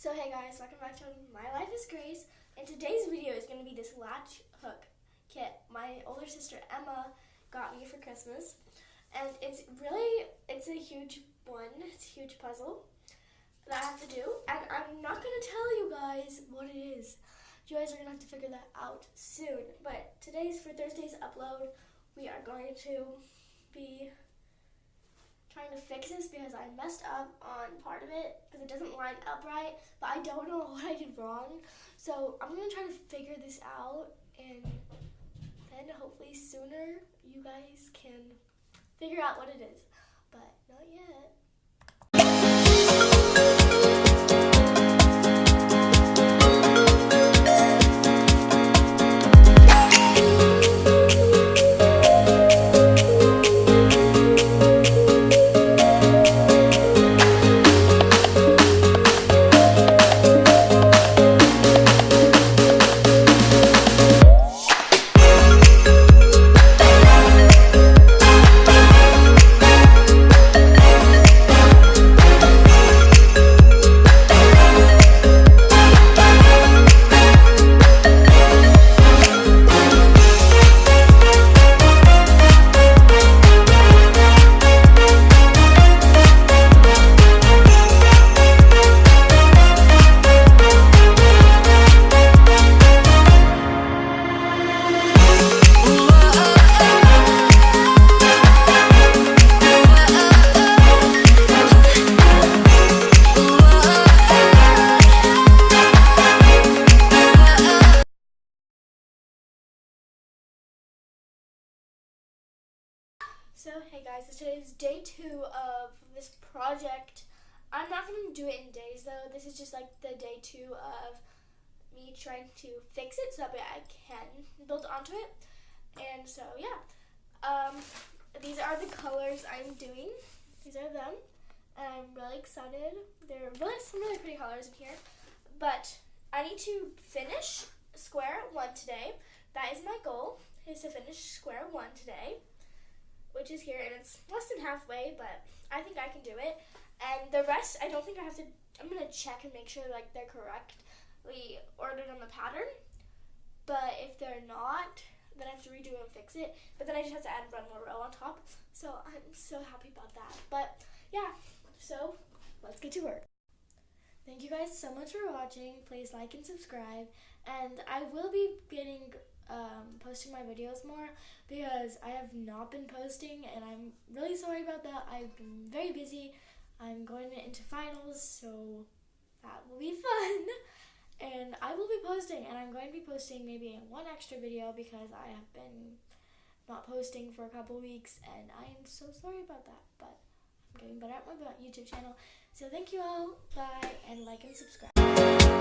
So hey guys, welcome back to My Life is Grace, and today's video is going to be this latch hook kit my older sister Emma got me for Christmas, and it's a huge one. It's a huge puzzle that I have to do, and I'm not going to tell you guys what it is. You guys are going to have to figure that out soon, but today's for Thursday's upload, we are going to be trying to fix this because I messed up on part of it because it doesn't line up right, but I don't know what I did wrong. So I'm going to try to figure this out, and then hopefully sooner you guys can figure out what it is, but not yet. So hey guys, so today's day 2 of this project. I'm not going to do it in days though. This is just like the day 2 of me trying to fix it so that way I can build onto it. And so yeah, these are the colors I'm doing. These are them, and I'm really excited. There are some really pretty colors in here, but I need to finish square 1 today. That is my goal, is to finish square 1 today, which is here, and it's less than halfway, but I think I can do it. And the rest, I don't think I have to. I'm gonna check and make sure like they're correctly ordered on the pattern. But if they're not, then I have to redo it and fix it. But then I just have to add one more row on top. So I'm so happy about that. But yeah, so let's get to work. Thank you guys so much for watching. Please like and subscribe, and I will be posting my videos more because I have not been posting, and I'm really sorry about that. I've been very busy. I'm going into finals, so that will be fun. And I will be posting, and I'm going to be posting maybe one extra video because I have been not posting for a couple weeks, and I am so sorry about that, but I'm getting better at my YouTube channel. So thank you all, bye, and like and subscribe.